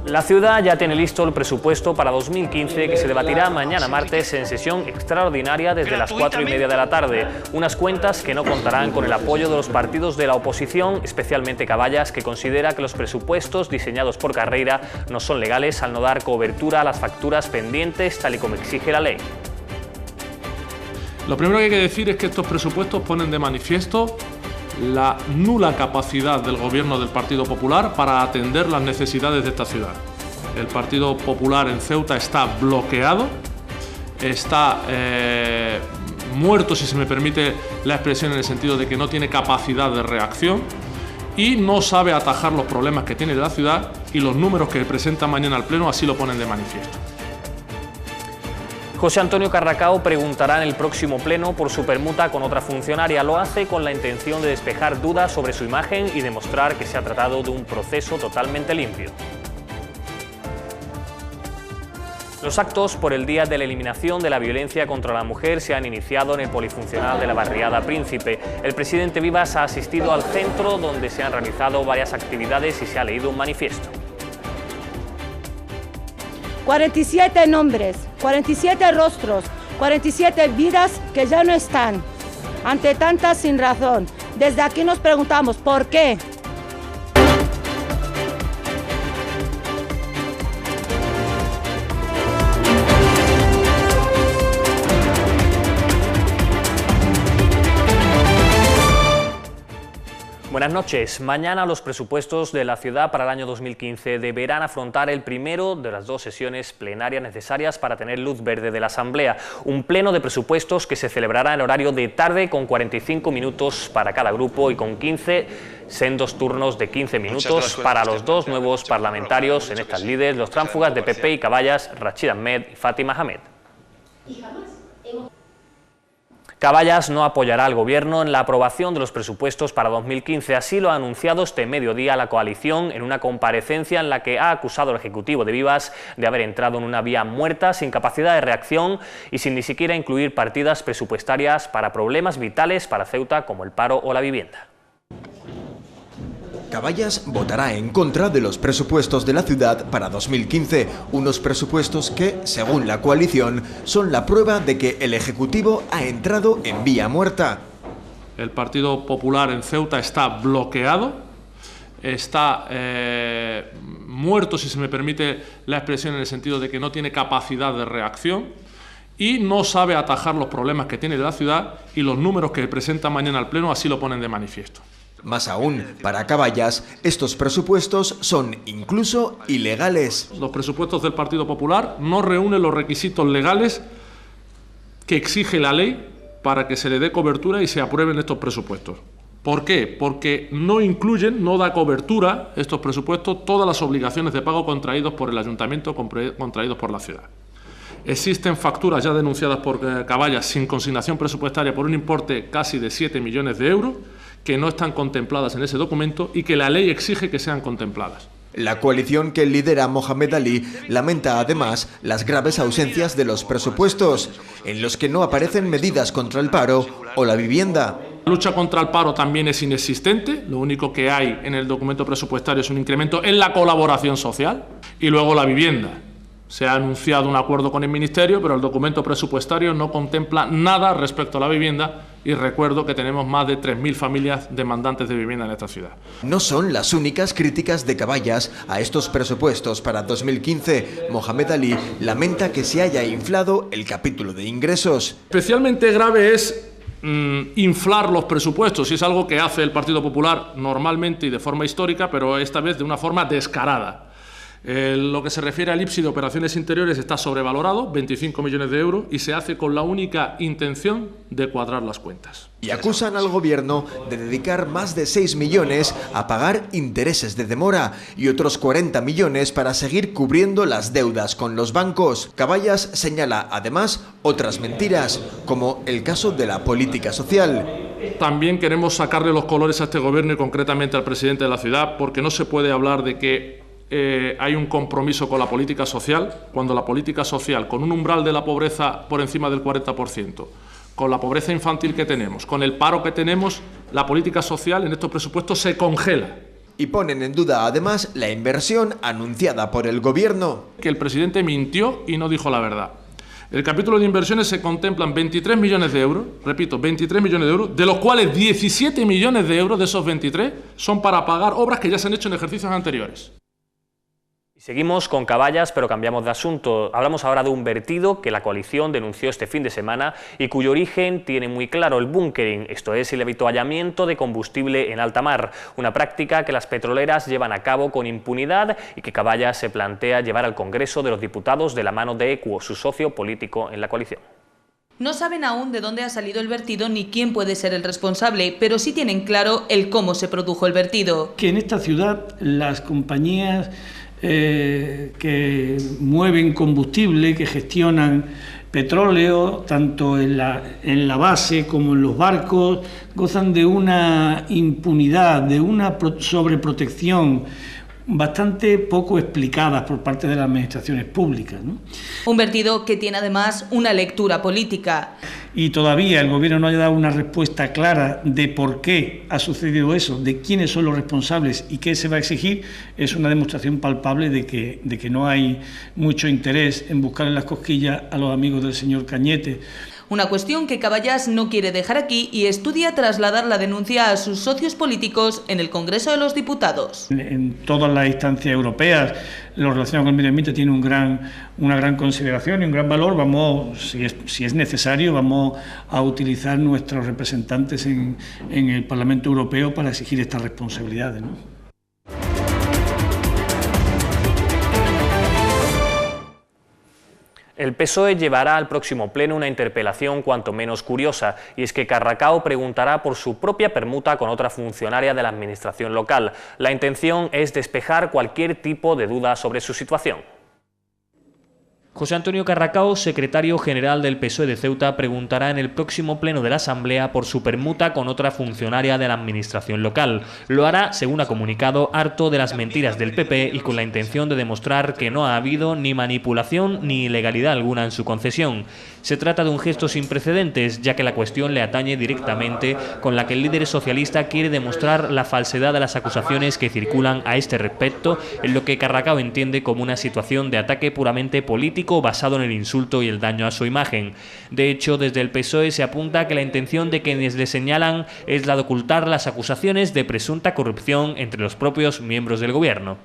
La ciudad ya tiene listo el presupuesto para 2015 que se debatirá mañana martes en sesión extraordinaria desde las 4:30 de la tarde. Unas cuentas que no contarán con el apoyo de los partidos de la oposición, especialmente Caballas, que considera que los presupuestos diseñados por Carreira no son legales al no dar cobertura a las facturas pendientes tal y como exige la ley. Lo primero que hay que decir es que estos presupuestos ponen de manifiesto la nula capacidad del gobierno del Partido Popular para atender las necesidades de esta ciudad. El Partido Popular en Ceuta está bloqueado, está muerto, si se me permite la expresión, en el sentido de que no tiene capacidad de reacción y no sabe atajar los problemas que tiene la ciudad, y los números que presenta mañana al Pleno así lo ponen de manifiesto. José Antonio Carracao preguntará en el próximo pleno por su permuta con otra funcionaria. Lo hace con la intención de despejar dudas sobre su imagen y demostrar que se ha tratado de un proceso totalmente limpio. Los actos por el Día de la Eliminación de la Violencia contra la Mujer se han iniciado en el polifuncional de la barriada Príncipe. El presidente Vivas ha asistido al centro, donde se han realizado varias actividades y se ha leído un manifiesto. 47 nombres, 47 rostros, 47 vidas que ya no están. Ante tanta sin razón, desde aquí nos preguntamos ¿por qué? Buenas noches. Mañana los presupuestos de la ciudad para el año 2015 deberán afrontar el primero de las dos sesiones plenarias necesarias para tener luz verde de la Asamblea. Un pleno de presupuestos que se celebrará en horario de tarde con 45 minutos para cada grupo y con 15 sendos turnos de 15 minutos para los dos nuevos parlamentarios en estas lides, los tránsfugas de PP y Caballas, Rachid Ahmed y Fátima Hamed. Caballas no apoyará al Gobierno en la aprobación de los presupuestos para 2015. Así lo ha anunciado este mediodía la coalición en una comparecencia en la que ha acusado al Ejecutivo de Vivas de haber entrado en una vía muerta, sin capacidad de reacción y sin ni siquiera incluir partidas presupuestarias para problemas vitales para Ceuta como el paro o la vivienda. Caballas votará en contra de los presupuestos de la ciudad para 2015, unos presupuestos que, según la coalición, son la prueba de que el Ejecutivo ha entrado en vía muerta. El Partido Popular en Ceuta está bloqueado, está muerto, si se me permite la expresión, en el sentido de que no tiene capacidad de reacción y no sabe atajar los problemas que tiene la ciudad, y los números que presenta mañana al Pleno así lo ponen de manifiesto. Más aún, para Caballas, estos presupuestos son incluso ilegales. Los presupuestos del Partido Popular no reúnen los requisitos legales que exige la ley para que se le dé cobertura y se aprueben estos presupuestos. ¿Por qué? Porque no incluyen, no da cobertura estos presupuestos todas las obligaciones de pago contraídos por el Ayuntamiento, contraídos por la ciudad. Existen facturas ya denunciadas por Caballas sin consignación presupuestaria por un importe casi de 7 millones de euros, que no están contempladas en ese documento y que la ley exige que sean contempladas. La coalición que lidera Mohamed Ali lamenta además las graves ausencias de los presupuestos, en los que no aparecen medidas contra el paro o la vivienda. La lucha contra el paro también es inexistente, lo único que hay en el documento presupuestario es un incremento en la colaboración social, y luego la vivienda. Se ha anunciado un acuerdo con el Ministerio, pero el documento presupuestario no contempla nada respecto a la vivienda, y recuerdo que tenemos más de 3.000 familias demandantes de vivienda en esta ciudad. No son las únicas críticas de Caballas a estos presupuestos para 2015. Mohamed Ali lamenta que se haya inflado el capítulo de ingresos. Especialmente grave es inflar los presupuestos, y es algo que hace el Partido Popular normalmente y de forma histórica, pero esta vez de una forma descarada. Lo que se refiere al IPSI de operaciones interiores está sobrevalorado, 25 millones de euros, y se hace con la única intención de cuadrar las cuentas. Y acusan al Gobierno de dedicar más de 6 millones a pagar intereses de demora y otros 40 millones para seguir cubriendo las deudas con los bancos. Caballas señala además otras mentiras, como el caso de la política social. También queremos sacarle los colores a este Gobierno y concretamente al presidente de la ciudad, porque no se puede hablar de que hay un compromiso con la política social, cuando la política social, con un umbral de la pobreza por encima del 40%, con la pobreza infantil que tenemos, con el paro que tenemos, la política social en estos presupuestos se congela. y ponen en duda además la inversión anunciada por el Gobierno. Que el presidente mintió y no dijo la verdad. El capítulo de inversiones se contemplan 23 millones de euros, repito, 23 millones de euros, de los cuales 17 millones de euros de esos 23 son para pagar obras que ya se han hecho en ejercicios anteriores. Seguimos con Caballas, pero cambiamos de asunto. Hablamos ahora de un vertido que la coalición denunció este fin de semana y cuyo origen tiene muy claro: el bunkering, esto es, el avituallamiento de combustible en alta mar, una práctica que las petroleras llevan a cabo con impunidad y que Caballas se plantea llevar al Congreso de los Diputados de la mano de Equo, su socio político en la coalición. No saben aún de dónde ha salido el vertido ni quién puede ser el responsable, pero sí tienen claro el cómo se produjo el vertido. Que en esta ciudad las compañías que mueven combustible, que gestionan petróleo, tanto en la base como en los barcos, gozan de una impunidad, de una sobreprotección bastante poco explicadas por parte de las administraciones públicas, ¿no? Un vertido que tiene además una lectura política. Y todavía el Gobierno no haya dado una respuesta clara de por qué ha sucedido eso, de quiénes son los responsables y qué se va a exigir, es una demostración palpable de que no hay mucho interés en buscar en las cosquillas a los amigos del señor Cañete. Una cuestión que Caballas no quiere dejar aquí y estudia trasladar la denuncia a sus socios políticos en el Congreso de los Diputados. En todas las instancias europeas, lo relacionado con el medio ambiente tiene una gran consideración y un gran valor. Si es necesario, vamos a utilizar nuestros representantes en el Parlamento Europeo para exigir estas responsabilidades, ¿no? El PSOE llevará al próximo pleno una interpelación cuanto menos curiosa, y es que Carracao preguntará por su propia permuta con otra funcionaria de la administración local. La intención es despejar cualquier tipo de duda sobre su situación. José Antonio Carracao, secretario general del PSOE de Ceuta, preguntará en el próximo pleno de la Asamblea por su permuta con otra funcionaria de la administración local. Lo hará, según ha comunicado, harto de las mentiras del PP y con la intención de demostrar que no ha habido ni manipulación ni ilegalidad alguna en su concesión. Se trata de un gesto sin precedentes, ya que la cuestión le atañe directamente, con la que el líder socialista quiere demostrar la falsedad de las acusaciones que circulan a este respecto, en lo que Carracao entiende como una situación de ataque puramente político basado en el insulto y el daño a su imagen. De hecho, desde el PSOE se apunta que la intención de quienes le señalan es la de ocultar las acusaciones de presunta corrupción entre los propios miembros del gobierno.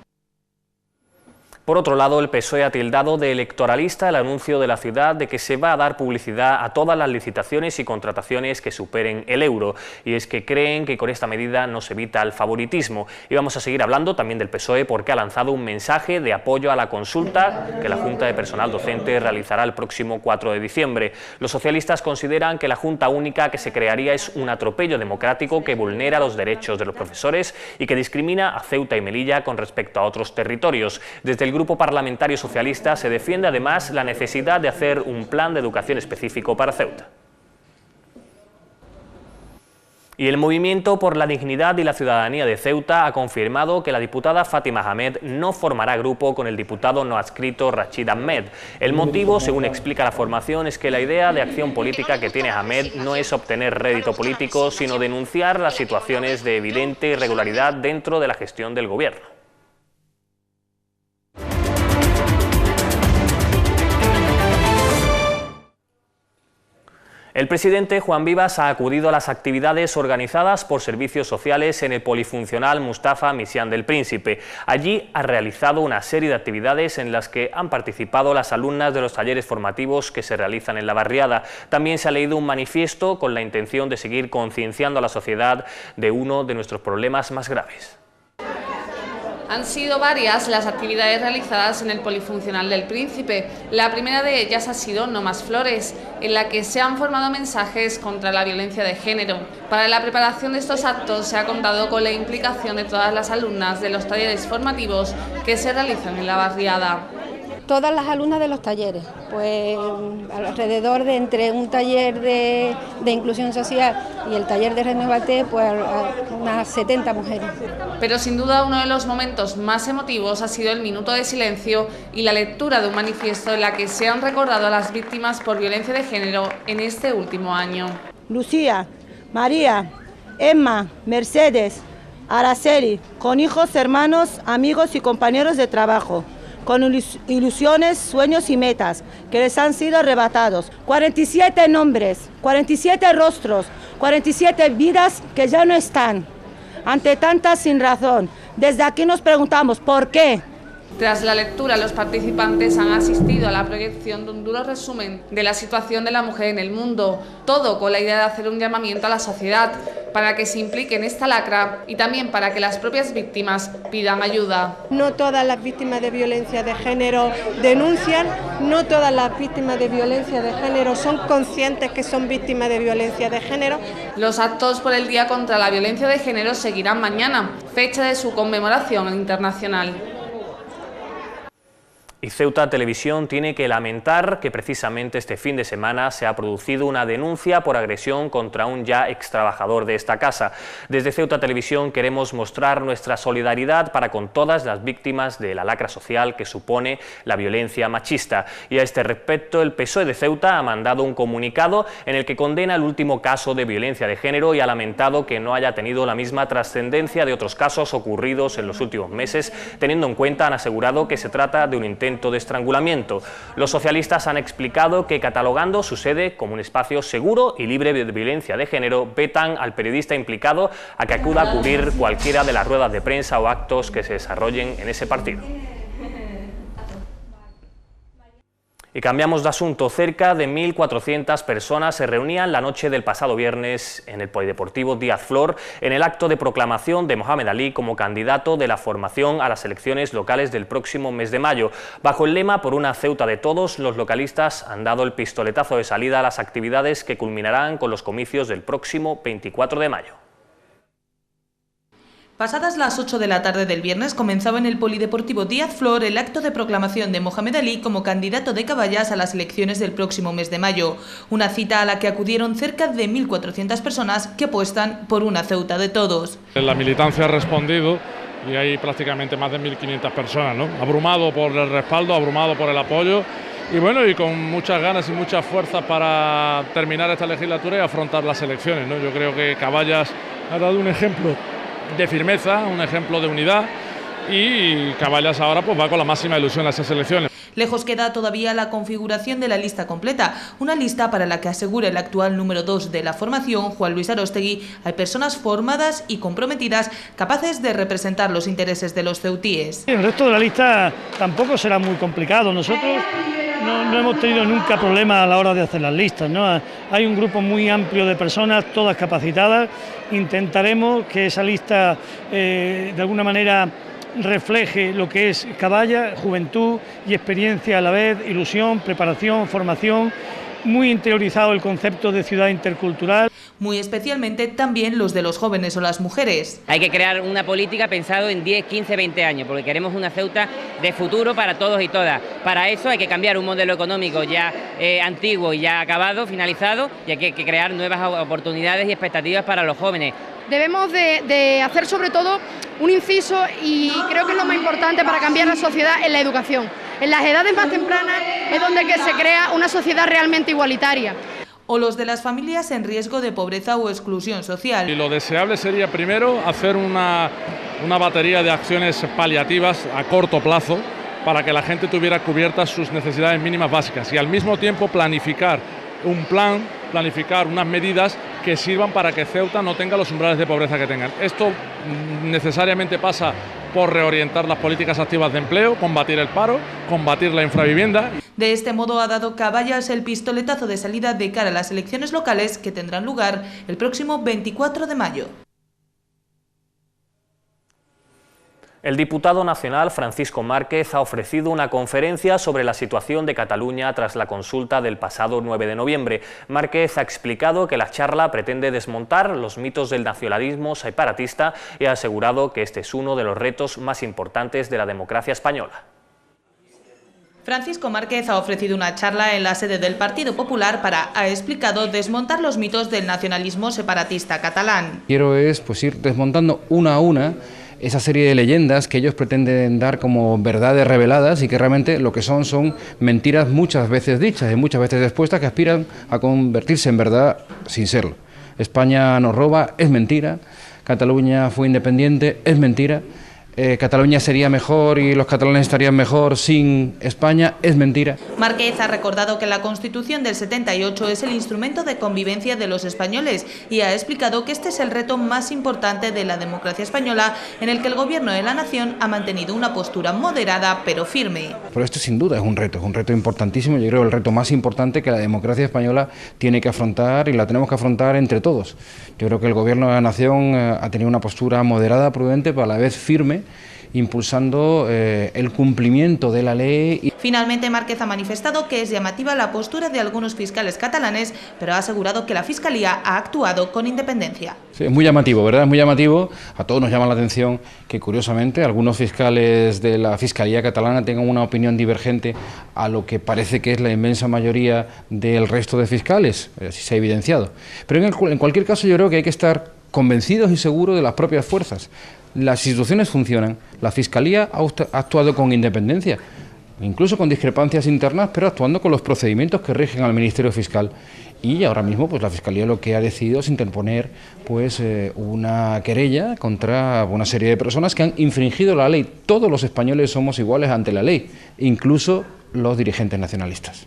Por otro lado, el PSOE ha tildado de electoralista el anuncio de la ciudad de que se va a dar publicidad a todas las licitaciones y contrataciones que superen el euro. Y es que creen que con esta medida no se evita el favoritismo. Y vamos a seguir hablando también del PSOE porque ha lanzado un mensaje de apoyo a la consulta que la Junta de Personal Docente realizará el próximo 4 de diciembre. Los socialistas consideran que la Junta Única que se crearía es un atropello democrático que vulnera los derechos de los profesores y que discrimina a Ceuta y Melilla con respecto a otros territorios. Desde el Grupo Parlamentario Socialista se defiende además la necesidad de hacer un plan de educación específico para Ceuta. Y el Movimiento por la Dignidad y la Ciudadanía de Ceuta ha confirmado que la diputada Fátima Ahmed no formará grupo con el diputado no adscrito Rachid Ahmed. El motivo, según explica la formación, es que la idea de acción política que tiene Ahmed no es obtener rédito político, sino denunciar las situaciones de evidente irregularidad dentro de la gestión del gobierno. El presidente Juan Vivas ha acudido a las actividades organizadas por servicios sociales en el polifuncional Mustafa Misián del Príncipe. Allí ha realizado una serie de actividades en las que han participado las alumnas de los talleres formativos que se realizan en la barriada. También se ha leído un manifiesto con la intención de seguir concienciando a la sociedad de uno de nuestros problemas más graves. Han sido varias las actividades realizadas en el Polifuncional del Príncipe. La primera de ellas ha sido No Más Flores, en la que se han formado mensajes contra la violencia de género. Para la preparación de estos actos se ha contado con la implicación de todas las alumnas de los talleres formativos que se realizan en la barriada. Todas las alumnas de los talleres, pues alrededor de entre un taller de inclusión social y el taller de Renovate, pues unas 70 mujeres. Pero sin duda uno de los momentos más emotivos ha sido el minuto de silencio y la lectura de un manifiesto en la que se han recordado a las víctimas por violencia de género en este último año. Lucía, María, Emma, Mercedes, Araceli, con hijos, hermanos, amigos y compañeros de trabajo, con ilusiones, sueños y metas que les han sido arrebatados. 47 nombres, 47 rostros, 47 vidas que ya no están. Ante tanta sinrazón, desde aquí nos preguntamos ¿por qué? Tras la lectura, los participantes han asistido a la proyección de un duro resumen de la situación de la mujer en el mundo, todo con la idea de hacer un llamamiento a la sociedad para que se implique en esta lacra y también para que las propias víctimas pidan ayuda. No todas las víctimas de violencia de género denuncian, no todas las víctimas de violencia de género son conscientes que son víctimas de violencia de género. Los actos por el Día contra la Violencia de Género seguirán mañana, fecha de su conmemoración internacional. Y Ceuta Televisión tiene que lamentar que precisamente este fin de semana se ha producido una denuncia por agresión contra un ya ex trabajador de esta casa. Desde Ceuta Televisión queremos mostrar nuestra solidaridad para con todas las víctimas de la lacra social que supone la violencia machista. Y a este respecto, el PSOE de Ceuta ha mandado un comunicado en el que condena el último caso de violencia de género y ha lamentado que no haya tenido la misma trascendencia de otros casos ocurridos en los últimos meses, teniendo en cuenta, han asegurado, que se trata de un intento de estrangulamiento. Los socialistas han explicado que, catalogando su sede como un espacio seguro y libre de violencia de género, vetan al periodista implicado a que acuda a cubrir cualquiera de las ruedas de prensa o actos que se desarrollen en ese partido. Y cambiamos de asunto. Cerca de 1.400 personas se reunían la noche del pasado viernes en el Polideportivo Díaz Flor en el acto de proclamación de Mohamed Ali como candidato de la formación a las elecciones locales del próximo mes de mayo. Bajo el lema "Por una Ceuta de todos", los localistas han dado el pistoletazo de salida a las actividades que culminarán con los comicios del próximo 24 de mayo. Pasadas las 8 de la tarde del viernes comenzaba en el Polideportivo Díaz Flor el acto de proclamación de Mohamed Ali como candidato de Caballas a las elecciones del próximo mes de mayo. Una cita a la que acudieron cerca de 1.400 personas que apuestan por una Ceuta de todos. La militancia ha respondido y hay prácticamente más de 1.500 personas, ¿no? Abrumado por el respaldo, abrumado por el apoyo y bueno, y con muchas ganas y muchas fuerzas para terminar esta legislatura y afrontar las elecciones, ¿no? Yo creo que Caballas ha dado un ejemplo de firmeza, un ejemplo de unidad y Caballas ahora pues va con la máxima ilusión a esas elecciones. Lejos queda todavía la configuración de la lista completa, una lista para la que asegura el actual número 2 de la formación, Juan Luis Aróstegui, hay personas formadas y comprometidas capaces de representar los intereses de los ceutíes. El resto de la lista tampoco será muy complicado. Nosotros no hemos tenido nunca problemas a la hora de hacer las listas, ¿no? Hay un grupo muy amplio de personas, todas capacitadas. Intentaremos que esa lista de alguna manera refleje lo que es Caballas, juventud y experiencia a la vez, ilusión, preparación, formación, muy interiorizado el concepto de ciudad intercultural. Muy especialmente también los de los jóvenes o las mujeres. Hay que crear una política pensado en 10, 15, 20 años, porque queremos una Ceuta de futuro para todos y todas. Para eso hay que cambiar un modelo económico ya antiguo y ya acabado, finalizado, y hay que crear nuevas oportunidades y expectativas para los jóvenes. Debemos de hacer sobre todo un inciso, y creo que es lo más importante para cambiar la sociedad, en la educación. En las edades más tempranas es donde se crea una sociedad realmente igualitaria. O los de las familias en riesgo de pobreza o exclusión social. Y lo deseable sería primero hacer una batería de acciones paliativas a corto plazo para que la gente tuviera cubiertas sus necesidades mínimas básicas y al mismo tiempo planificar un plan, planificar unas medidas que sirvan para que Ceuta no tenga los umbrales de pobreza que tengan. Esto necesariamente pasa por reorientar las políticas activas de empleo, combatir el paro, combatir la infravivienda. De este modo ha dado Caballas el pistoletazo de salida de cara a las elecciones locales que tendrán lugar el próximo 24 de mayo. El diputado nacional Francisco Márquez ha ofrecido una conferencia sobre la situación de Cataluña tras la consulta del pasado 9 de noviembre. Márquez ha explicado que la charla pretende desmontar los mitos del nacionalismo separatista y ha asegurado que este es uno de los retos más importantes de la democracia española. Francisco Márquez ha ofrecido una charla en la sede del Partido Popular para, ha explicado, desmontar los mitos del nacionalismo separatista catalán. Quiero ir desmontando una a una esa serie de leyendas que ellos pretenden dar como verdades reveladas y que realmente lo que son mentiras muchas veces dichas y muchas veces expuestas que aspiran a convertirse en verdad sin serlo. España nos roba, es mentira. Cataluña fue independiente, es mentira. Cataluña sería mejor y los catalanes estarían mejor sin España, es mentira. Márquez ha recordado que la Constitución del 78 es el instrumento de convivencia de los españoles y ha explicado que este es el reto más importante de la democracia española, en el que el gobierno de la nación ha mantenido una postura moderada pero firme. Pero esto sin duda es un reto importantísimo, yo creo el reto más importante que la democracia española tiene que afrontar y la tenemos que afrontar entre todos. Yo creo que el gobierno de la nación ha tenido una postura moderada, prudente, pero a la vez firme, impulsando el cumplimiento de la ley. Finalmente, Márquez ha manifestado que es llamativa la postura de algunos fiscales catalanes, pero ha asegurado que la Fiscalía ha actuado con independencia. Sí, es muy llamativo, ¿verdad? Es muy llamativo. A todos nos llama la atención que, curiosamente, algunos fiscales de la Fiscalía catalana tengan una opinión divergente a lo que parece que es la inmensa mayoría del resto de fiscales, así se ha evidenciado. Pero en cualquier caso yo creo que hay que estar convencidos y seguros de las propias fuerzas. Las instituciones funcionan, la Fiscalía ha actuado con independencia, incluso con discrepancias internas, pero actuando con los procedimientos que rigen al Ministerio Fiscal. Y ahora mismo pues la Fiscalía lo que ha decidido es interponer pues una querella contra una serie de personas que han infringido la ley. Todos los españoles somos iguales ante la ley, incluso los dirigentes nacionalistas.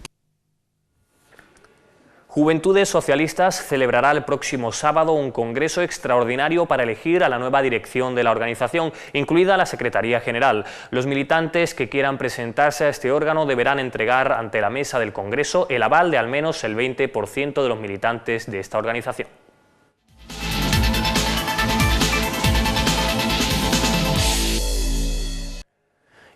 Juventudes Socialistas celebrará el próximo sábado un congreso extraordinario para elegir a la nueva dirección de la organización, incluida la Secretaría General. Los militantes que quieran presentarse a este órgano deberán entregar ante la mesa del Congreso el aval de al menos el 20% de los militantes de esta organización.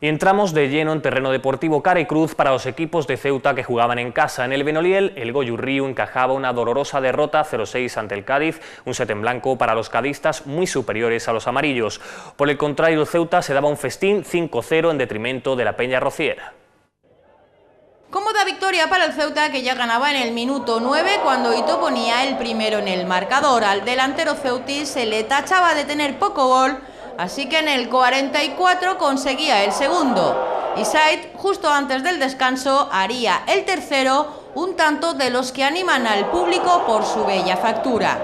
Y entramos de lleno en terreno deportivo cara y cruz para los equipos de Ceuta que jugaban en casa. En el Benoliel, el Goyurriu encajaba una dolorosa derrota 0-6 ante el Cádiz, un set en blanco para los cadistas muy superiores a los amarillos. Por el contrario, el Ceuta se daba un festín 5-0 en detrimento de la Peña Rociera. Cómoda victoria para el Ceuta, que ya ganaba en el minuto 9 cuando Ito ponía el primero en el marcador. Al delantero ceutí se le tachaba de tener poco gol, así que en el 44 conseguía el segundo. Y Said, justo antes del descanso, haría el tercero, un tanto de los que animan al público por su bella factura.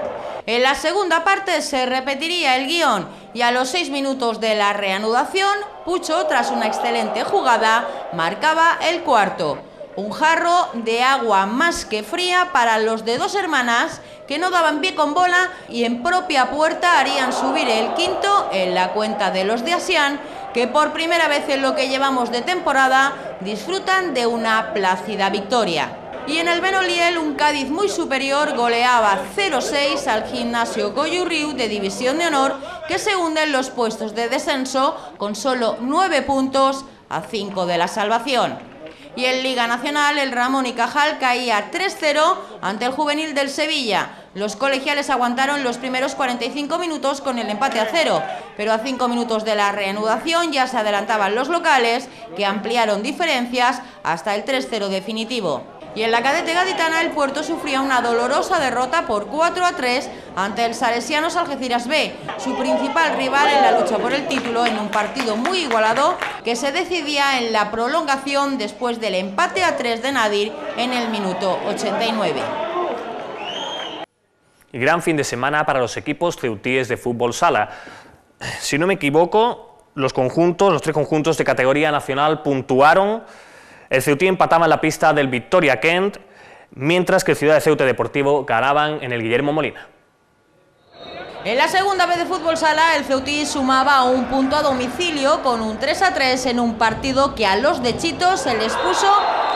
En la segunda parte se repetiría el guión y a los 6 minutos de la reanudación, Pucho, tras una excelente jugada, marcaba el cuarto. Un jarro de agua más que fría para los de Dos Hermanas, que no daban pie con bola y en propia puerta harían subir el quinto en la cuenta de los de Asián, que por primera vez en lo que llevamos de temporada disfrutan de una plácida victoria. Y en el Benoliel, un Cádiz muy superior goleaba 0-6 al Gimnasio Goyurriu de División de Honor, que se hunde en los puestos de descenso con solo 9 puntos a 5 de la salvación. Y en Liga Nacional, el Ramón y Cajal caía 3-0 ante el Juvenil del Sevilla. Los colegiales aguantaron los primeros 45 minutos con el empate a 0, pero a 5 minutos de la reanudación ya se adelantaban los locales, que ampliaron diferencias hasta el 3-0 definitivo. Y en la cadete gaditana, el Puerto sufría una dolorosa derrota por 4-3 ante el Salesianos Algeciras B, su principal rival en la lucha por el título, en un partido muy igualado que se decidía en la prolongación después del empate a 3 de Nadir en el minuto 89. Y gran fin de semana para los equipos ceutíes de fútbol sala. Si no me equivoco, los tres conjuntos de categoría nacional puntuaron. El Ceutí empataba en la pista del Victoria Kent, mientras que el Ciudad de Ceuta Deportivo ganaban en el Guillermo Molina. En la segunda vez de fútbol sala, el Ceutí sumaba un punto a domicilio con un 3-3 en un partido que a los de Chito se les puso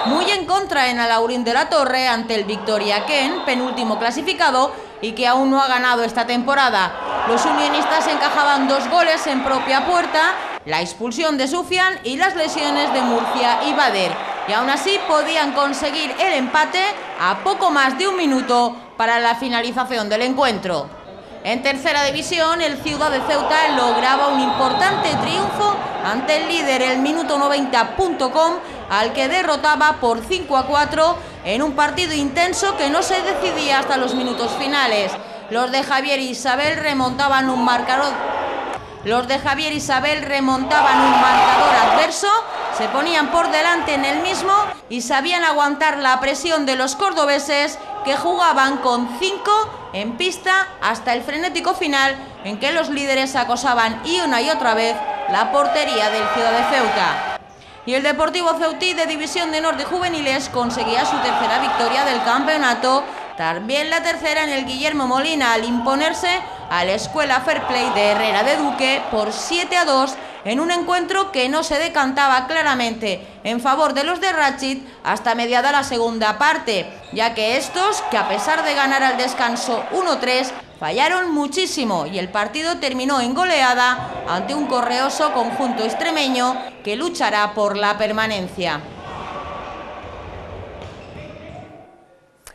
muy en contra en Alaurín de la Torre ante el Victoria Kent, penúltimo clasificado y que aún no ha ganado esta temporada. Los unionistas encajaban 2 goles en propia puerta, la expulsión de Sufian y las lesiones de Murcia y Bader, y aún así podían conseguir el empate a poco más de un minuto para la finalización del encuentro. En tercera división, el Ciudad de Ceuta lograba un importante triunfo ante el líder, el Minuto 90.com, al que derrotaba por 5-4 en un partido intenso que no se decidía hasta los minutos finales. Los de Javier Isabel remontaban un marcador adverso, se ponían por delante en el mismo y sabían aguantar la presión de los cordobeses que jugaban con 5 en pista hasta el frenético final en que los líderes acosaban y una y otra vez la portería del Ciudad de Ceuta. Y el Deportivo Ceutí de División de Honor de Juveniles conseguía su tercera victoria del campeonato, también la tercera en el Guillermo Molina, al imponerse a la Escuela Fair Play de Herrera de Duque por 7-2 en un encuentro que no se decantaba claramente en favor de los de Ratchit hasta mediada la segunda parte, ya que estos, que a pesar de ganar al descanso 1-3, fallaron muchísimo y el partido terminó en goleada ante un correoso conjunto extremeño que luchará por la permanencia.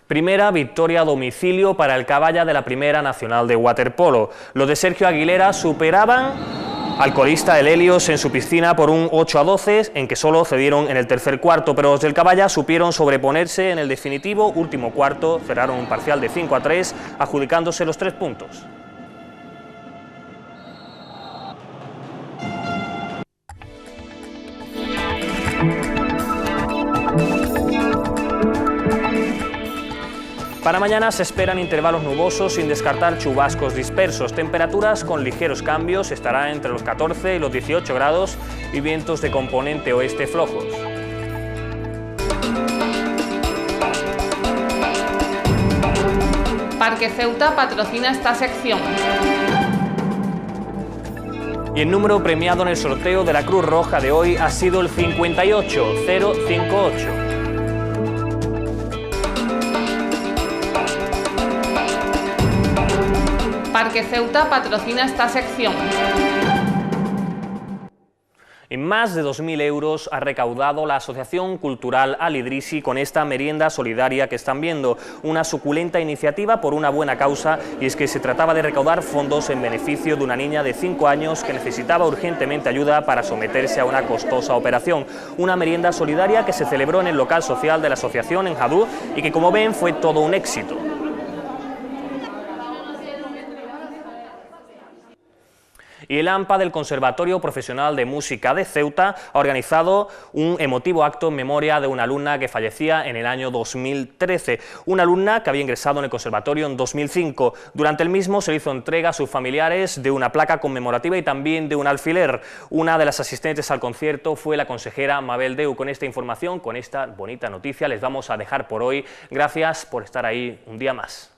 Primera victoria a domicilio para el Caballa de la Primera Nacional de Waterpolo. Los de Sergio Aguilera superaban al colista el Helios en su piscina por un 8-12, en que solo cedieron en el tercer cuarto, pero los del Caballa supieron sobreponerse en el definitivo último cuarto, cerraron un parcial de 5-3, adjudicándose los 3 puntos. Para mañana se esperan intervalos nubosos sin descartar chubascos dispersos. Temperaturas con ligeros cambios, estará entre los 14 y los 18 grados y vientos de componente oeste flojos. Parque Ceuta patrocina esta sección. Y el número premiado en el sorteo de la Cruz Roja de hoy ha sido el 58058. Parque Ceuta patrocina esta sección. Y más de 2.000 euros ha recaudado la Asociación Cultural Al-Idrisi con esta merienda solidaria que están viendo. Una suculenta iniciativa por una buena causa, y es que se trataba de recaudar fondos en beneficio de una niña de 5 años que necesitaba urgentemente ayuda para someterse a una costosa operación. Una merienda solidaria que se celebró en el local social de la asociación en Jadú y que, como ven, fue todo un éxito. Y el AMPA del Conservatorio Profesional de Música de Ceuta ha organizado un emotivo acto en memoria de una alumna que fallecía en el año 2013. Una alumna que había ingresado en el conservatorio en 2005. Durante el mismo se le hizo entrega a sus familiares de una placa conmemorativa y también de un alfiler. Una de las asistentes al concierto fue la consejera Mabel Deu. Con esta información, con esta bonita noticia, les vamos a dejar por hoy. Gracias por estar ahí un día más.